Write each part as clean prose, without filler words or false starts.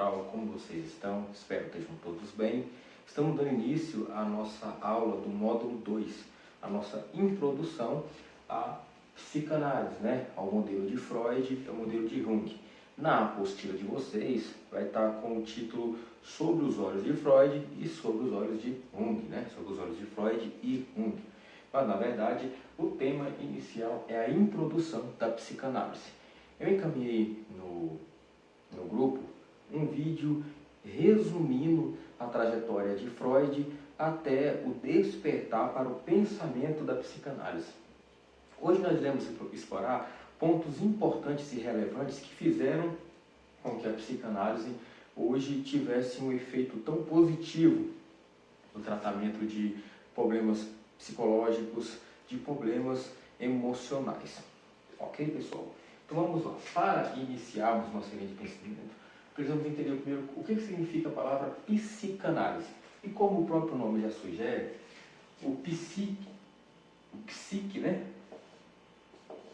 pessoal, como vocês estão? Espero que estejam todos bem. Estamos dando início à nossa aula do módulo 2, a nossa introdução à psicanálise, ao modelo de Freud e ao modelo de Jung. Na apostila de vocês vai estar com o título Sobre os olhos de Freud e sobre os olhos de Jung, sobre os olhos de Freud e Jung. Mas na verdade o tema inicial é a introdução da psicanálise. Eu encaminhei no grupo um vídeo resumindo a trajetória de Freud até o despertar para o pensamento da psicanálise. Hoje nós iremos explorar pontos importantes e relevantes que fizeram com que a psicanálise hoje tivesse um efeito tão positivo no tratamento de problemas psicológicos, de problemas emocionais. Ok, pessoal? Então vamos lá. Para iniciarmos nossa linha de pensamento, precisamos entender primeiro o que significa a palavra psicanálise. E como o próprio nome já sugere, o psique,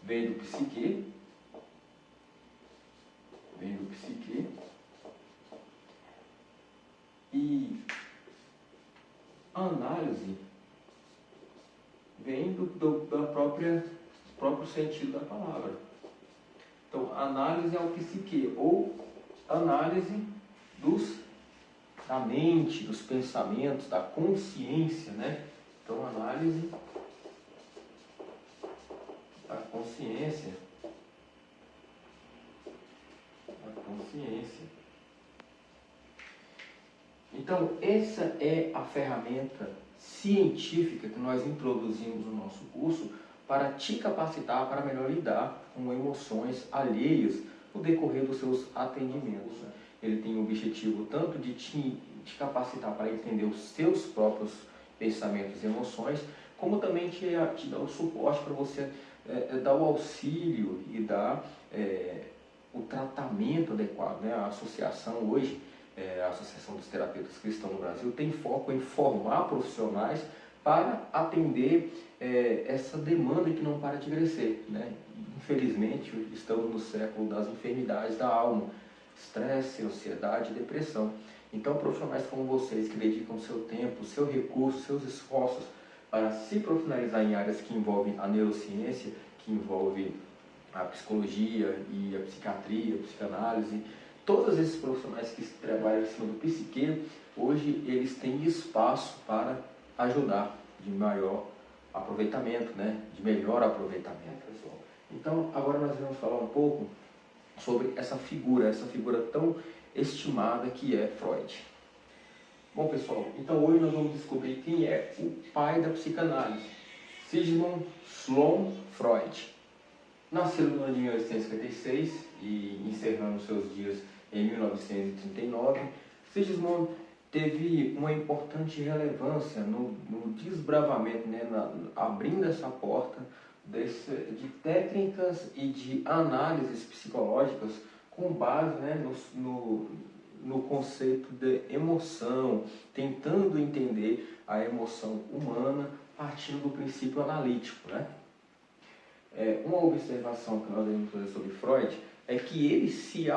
vem do psique, e análise vem do próprio sentido da palavra. Então, análise é o psique, ou análise da mente, dos pensamentos, da consciência, Então, análise da consciência. Então, essa é a ferramenta científica que nós introduzimos no nosso curso para te capacitar para melhor lidar com emoções alheias no decorrer dos seus atendimentos. Ele tem o objetivo tanto de te capacitar para entender os seus próprios pensamentos e emoções, como também te dar o suporte para você dar o auxílio e dar o tratamento adequado. A associação hoje, a Associação dos Terapeutas Cristãos no Brasil, tem foco em formar profissionais para atender essa demanda que não para de crescer. Infelizmente, estamos no século das enfermidades da alma, estresse, ansiedade e depressão. Então, profissionais como vocês que dedicam seu tempo, seu recurso, seus esforços para se profissionalizar em áreas que envolvem a neurociência, que envolve a psicologia e a psiquiatria, a psicanálise, todos esses profissionais que trabalham em cima do psique, hoje eles têm espaço para ajudar de maior aproveitamento, de melhor aproveitamento, pessoal. Então, agora nós vamos falar um pouco sobre essa figura tão estimada que é Freud. Bom, pessoal, então hoje nós vamos descobrir quem é o pai da psicanálise, Sigmund Freud. Nasceu no ano de 1856 e encerrando seus dias em 1939, Sigmund teve uma importante relevância no desbravamento, abrindo essa porta de técnicas e de análises psicológicas com base no conceito de emoção, tentando entender a emoção humana partindo do princípio analítico. Uma observação que nós devemos fazer sobre Freud é que ele se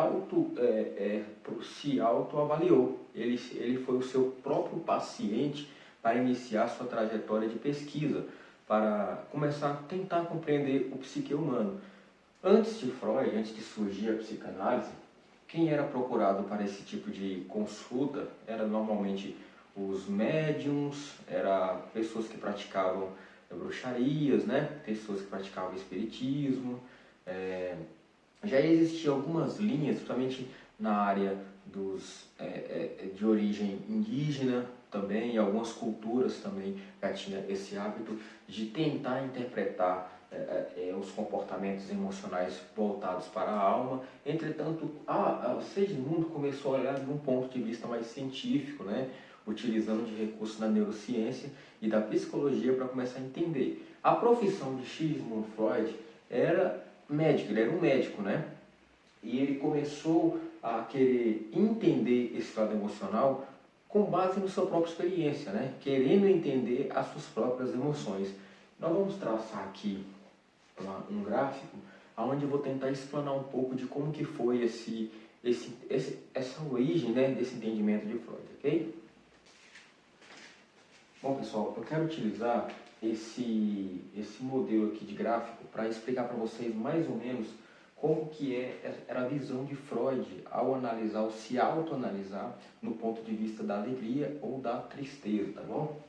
autoavaliou. Ele foi o seu próprio paciente para iniciar sua trajetória de pesquisa, para começar a tentar compreender o psique humano. Antes de Freud, antes de surgir a psicanálise, quem era procurado para esse tipo de consulta era normalmente os médiums, eram pessoas que praticavam bruxarias, pessoas que praticavam espiritismo. Já existiam algumas linhas, principalmente na área de origem indígena também, e algumas culturas também já tinham esse hábito de tentar interpretar os comportamentos emocionais voltados para a alma. Entretanto, Sigmund começou a olhar de um ponto de vista mais científico, utilizando de recursos da neurociência e da psicologia para começar a entender. A profissão de Sigmund Freud era médico, ele era um médico, E ele começou a querer entender esse lado emocional com base na sua própria experiência, Querendo entender as suas próprias emoções. Nós vamos traçar aqui um gráfico onde eu vou tentar explanar um pouco de como que foi esse essa origem, né, desse entendimento de Freud, ok? Bom, pessoal, eu quero utilizar esse modelo aqui de gráfico para explicar para vocês mais ou menos como que era a visão de Freud ao analisar, ou se autoanalisar no ponto de vista da alegria ou da tristeza, tá bom?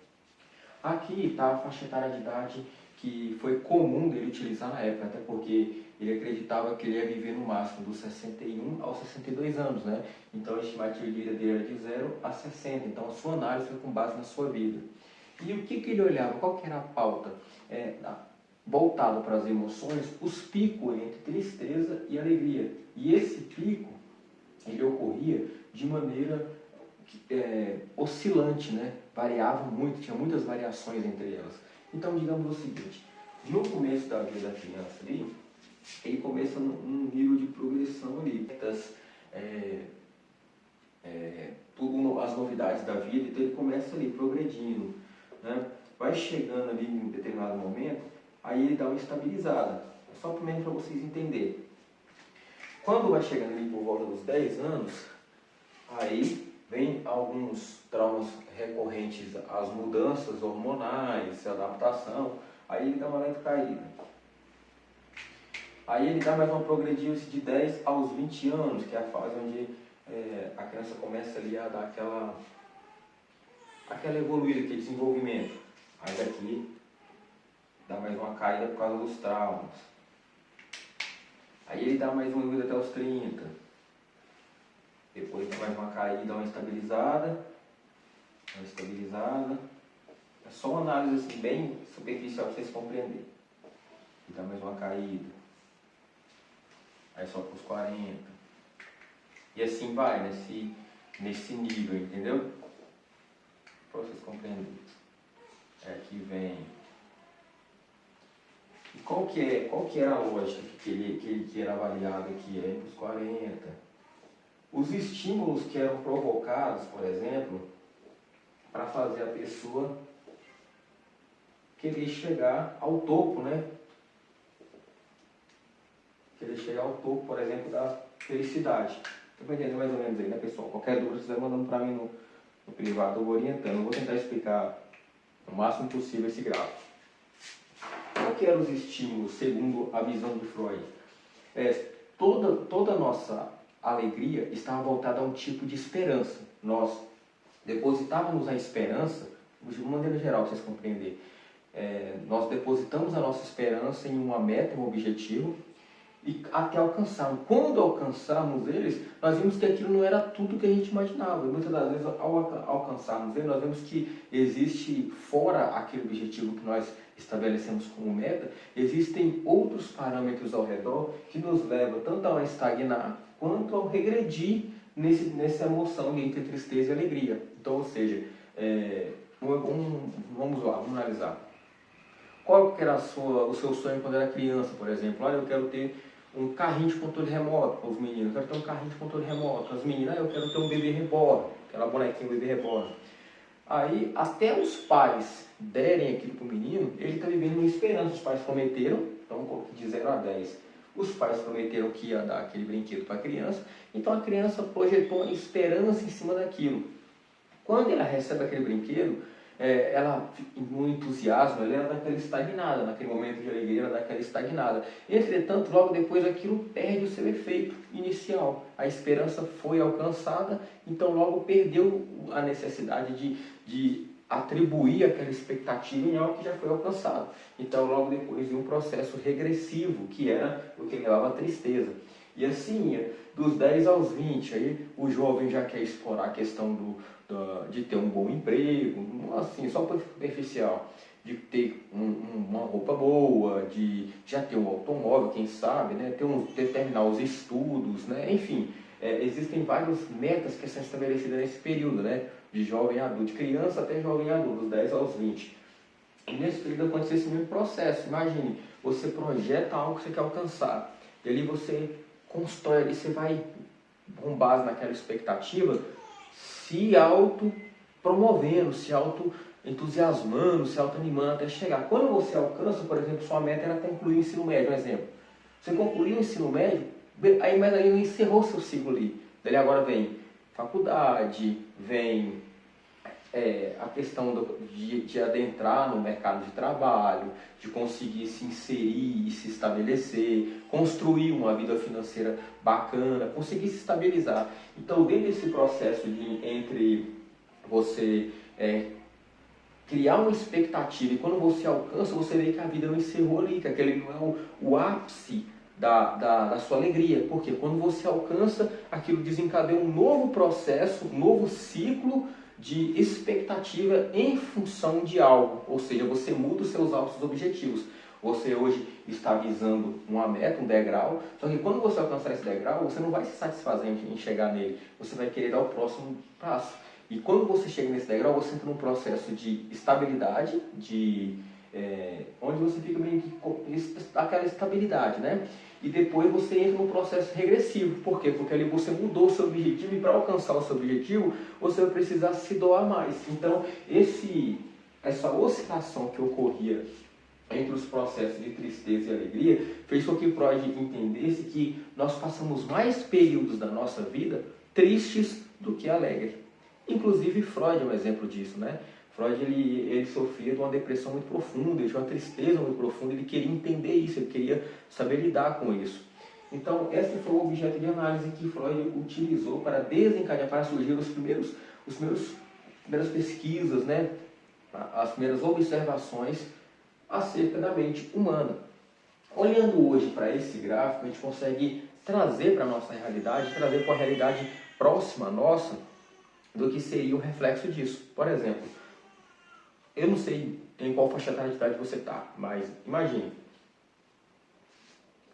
Aqui está a faixa etária de idade que foi comum dele utilizar na época, até porque ele acreditava que ele ia viver no máximo dos 61 aos 62 anos, né? Então a estimativa de vida dele era de 0 a 60, então a sua análise foi com base na sua vida. E o que ele olhava? Qual que era a pauta? Voltado para as emoções, os picos entre tristeza e alegria. E esse pico, ele ocorria de maneira oscilante, né? Variava muito, tinha muitas variações entre elas. Então, digamos o seguinte, no começo da vida da criança ali, ele começa num nível de progressão ali, as novidades da vida, então ele começa ali progredindo, né? Vai chegando ali em um determinado momento, aí ele dá uma estabilizada. É só primeiro para vocês entenderem. Quando vai chegando ali por volta dos 10 anos, aí vem alguns traumas recorrentes às mudanças hormonais, adaptação, aí ele dá uma leve caída. Aí ele dá mais uma progredida de 10 aos 20 anos, que é a fase onde a criança começa ali a dar aquela evoluída, aquele desenvolvimento. Aí daqui dá mais uma caída por causa dos traumas. Aí ele dá mais uma evoluída até os 30. Depois dá mais uma caída, uma estabilizada. É só uma análise assim, bem superficial para vocês compreenderem. E dá mais uma caída. Aí só para os 40. E assim vai, nesse nível, entendeu? Para vocês compreenderem. Aqui vem. E qual que era a lógica que era avaliado aqui? É para os 40. Os estímulos que eram provocados, por exemplo, para fazer a pessoa querer chegar ao topo, né? Querer chegar ao topo, por exemplo, da felicidade. Estou entendendo mais ou menos aí, né, pessoal? Qualquer dúvida, você vai mandando para mim no privado, eu vou orientando. Eu vou tentar explicar o máximo possível esse gráfico. Qual que eram os estímulos, segundo a visão de Freud? Toda a nossa alegria estava voltada a um tipo de esperança. Nós depositávamos a esperança, de uma maneira geral, para vocês compreenderem. Nós depositamos a nossa esperança em uma meta, um objetivo, e até alcançarmos. Quando alcançarmos eles, nós vimos que aquilo não era tudo que a gente imaginava. E muitas das vezes, ao alcançarmos eles, nós vemos que existe, fora aquele objetivo que nós estabelecemos como meta, existem outros parâmetros ao redor que nos levam tanto a estagnar quanto ao regredir nessa emoção entre tristeza e alegria. Então, ou seja, vamos lá, vamos analisar. Qual que era o seu sonho quando era criança, por exemplo? Olha, eu quero ter um carrinho de controle remoto para os meninos, eu quero ter um carrinho de controle remoto para as meninas, eu quero ter um bebê reborn, aquela bonequinha bebê reborn. Aí, até os pais derem aquilo para o menino, ele está vivendo uma esperança. Os pais prometeram, então de 0 a 10, os pais prometeram que ia dar aquele brinquedo para a criança, então a criança projetou uma esperança em cima daquilo. Quando ela recebe aquele brinquedo, ela, no entusiasmo, ela era daquela estagnada, naquele momento de alegria, ela daquela estagnada. Entretanto, logo depois aquilo perde o seu efeito inicial. A esperança foi alcançada, então logo perdeu a necessidade de atribuir aquela expectativa em algo que já foi alcançado. Então logo depois de um processo regressivo, que era o que levava à tristeza. E assim, dos 10 aos 20, aí o jovem já quer explorar a questão de ter um bom emprego, assim, só superficial, de ter uma roupa boa, de já ter um automóvel, quem sabe, né, terminar os estudos, né, enfim, existem várias metas que são estabelecidas nesse período, né, de jovem adulto, de criança até jovem adulto, dos 10 aos 20. E nesse período acontece esse mesmo processo. Imagine, você projeta algo que você quer alcançar, e ali você constrói ali, você vai, com base naquela expectativa, se auto-promovendo, se auto-entusiasmando, se auto-animando até chegar. Quando você alcança, por exemplo, sua meta era concluir o ensino médio, um exemplo. Você concluiu o ensino médio, mas aí não encerrou seu ciclo ali. Daí agora vem faculdade, vem a questão de adentrar no mercado de trabalho, de conseguir se inserir e se estabelecer, construir uma vida financeira bacana, conseguir se estabilizar. Então, dentro desse processo entre você criar uma expectativa e quando você alcança, você vê que a vida não encerrou ali, que aquele não é o ápice da sua alegria. Porque quando você alcança, aquilo desencadeia um novo processo, um novo ciclo de expectativa em função de algo, ou seja, você muda os seus altos objetivos. Você hoje está visando uma meta, um degrau, só que quando você alcançar esse degrau, você não vai se satisfazer em chegar nele, você vai querer dar o próximo passo. E quando você chega nesse degrau, você entra num processo de estabilidade, onde você fica meio que com aquela estabilidade, né? E depois você entra num processo regressivo. Por quê? Porque ali você mudou o seu objetivo e para alcançar o seu objetivo, você vai precisar se doar mais. Então, essa oscilação que ocorria entre os processos de tristeza e alegria fez com que Freud entendesse que nós passamos mais períodos da nossa vida tristes do que alegres. Inclusive, Freud é um exemplo disso, né? Freud ele sofria de uma depressão muito profunda, de uma tristeza muito profunda, ele queria entender isso, ele queria saber lidar com isso. Então, esse foi o objeto de análise que Freud utilizou para desencadear, para surgir as primeiras pesquisas, né? As primeiras observações acerca da mente humana. Olhando hoje para esse gráfico, a gente consegue trazer para a nossa realidade, trazer para a realidade próxima nossa, do que seria o reflexo disso. Por exemplo, eu não sei em qual faixa etária de idade você está, mas imagine,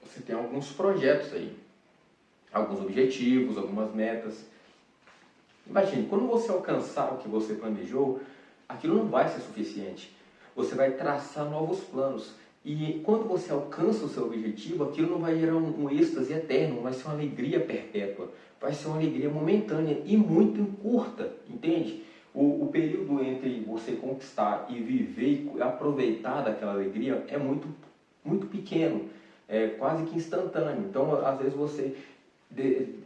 você tem alguns projetos aí, alguns objetivos, algumas metas. Imagine, quando você alcançar o que você planejou, aquilo não vai ser suficiente. Você vai traçar novos planos. E quando você alcança o seu objetivo, aquilo não vai gerar um êxtase eterno, vai ser uma alegria perpétua, vai ser uma alegria momentânea e muito curta, entende? O período entre você conquistar e viver e aproveitar daquela alegria é muito, muito pequeno, é quase que instantâneo. Então, às vezes você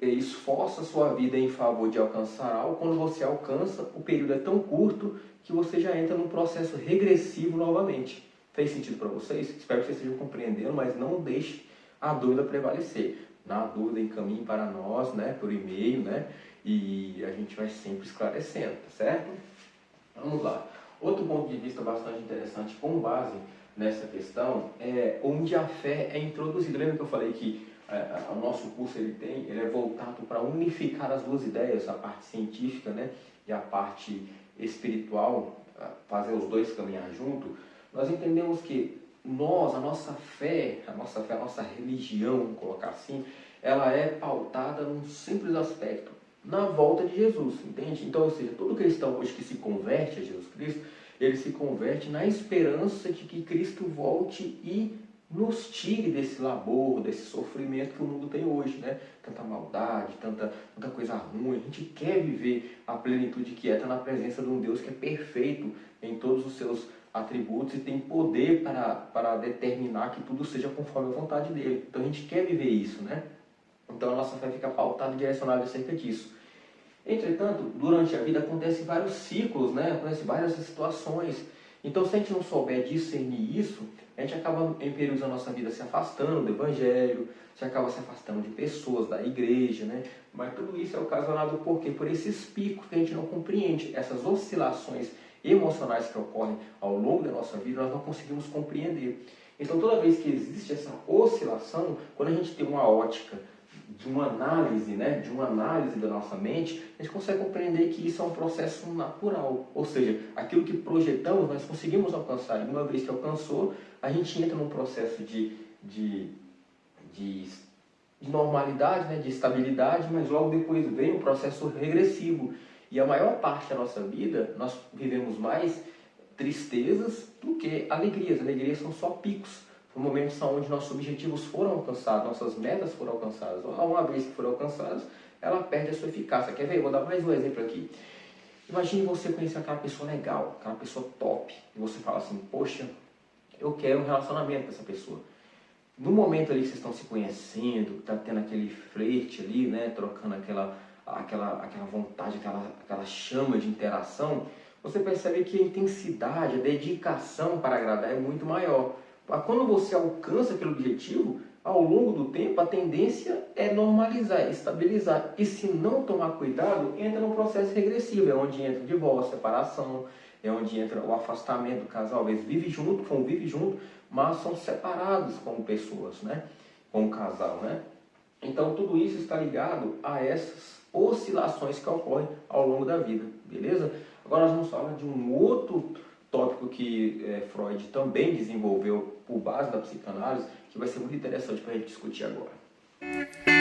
esforça a sua vida em favor de alcançar algo, quando você alcança, o período é tão curto que você já entra num processo regressivo novamente. Fez sentido para vocês? Espero que vocês estejam compreendendo, mas não deixe a dúvida prevalecer. Na dúvida, encaminhe para nós, né, por e-mail, né, e a gente vai sempre esclarecendo, tá certo? Vamos lá. Outro ponto de vista bastante interessante com base nessa questão é onde a fé é introduzida. Lembra que eu falei que o nosso curso ele é voltado para unificar as duas ideias, a parte científica, né, e a parte espiritual, fazer os dois caminhar junto. Nós entendemos que a nossa fé, a nossa religião, vamos colocar assim, ela é pautada num simples aspecto, na volta de Jesus, entende? Então, ou seja, todo cristão hoje que se converte a Jesus Cristo, ele se converte na esperança de que Cristo volte e nos tire desse labor, desse sofrimento que o mundo tem hoje, né? Tanta maldade, tanta coisa ruim. A gente quer viver a plenitude que está na presença de um Deus que é perfeito em todos os seus atributos e tem poder para determinar que tudo seja conforme a vontade dele. Então a gente quer viver isso, né? Então a nossa fé fica pautada e direcionada acerca disso. Entretanto, durante a vida acontecem vários ciclos, né? Acontecem várias situações. Então, se a gente não souber discernir isso, a gente acaba, em períodos da nossa vida, se afastando do Evangelho, se acaba se afastando de pessoas, da igreja, né? Mas tudo isso é ocasionado por quê? Por esses picos que a gente não compreende, essas oscilações emocionais que ocorrem ao longo da nossa vida, nós não conseguimos compreender. Então, toda vez que existe essa oscilação, quando a gente tem uma ótica de uma análise, né, da nossa mente, a gente consegue compreender que isso é um processo natural. Ou seja, aquilo que projetamos, nós conseguimos alcançar. E uma vez que alcançou, a gente entra num processo de normalidade, né, de estabilidade, mas logo depois vem um processo regressivo. E a maior parte da nossa vida, nós vivemos mais tristezas do que alegrias. Alegrias são só picos. Momentos onde nossos objetivos foram alcançados, nossas metas foram alcançadas. Uma vez que foram alcançadas, ela perde a sua eficácia. Quer ver? Vou dar mais um exemplo aqui. Imagine você conhecer aquela pessoa legal, aquela pessoa top, e você fala assim, poxa, eu quero um relacionamento com essa pessoa. No momento ali que vocês estão se conhecendo, está tendo aquele flerte ali, né, trocando aquela vontade, aquela chama de interação, você percebe que a intensidade, a dedicação para agradar é muito maior. Mas quando você alcança aquele objetivo, ao longo do tempo, a tendência é normalizar, é estabilizar. E se não tomar cuidado, entra no processo regressivo, é onde entra o divórcio, separação, é onde entra o afastamento do casal. Às vezes convive junto, mas são separados como pessoas, né? Como casal, né? Então tudo isso está ligado a essas oscilações que ocorrem ao longo da vida, beleza? Agora nós vamos falar de um outro tópico que Freud também desenvolveu por base da psicanálise, que vai ser muito interessante para a gente discutir agora.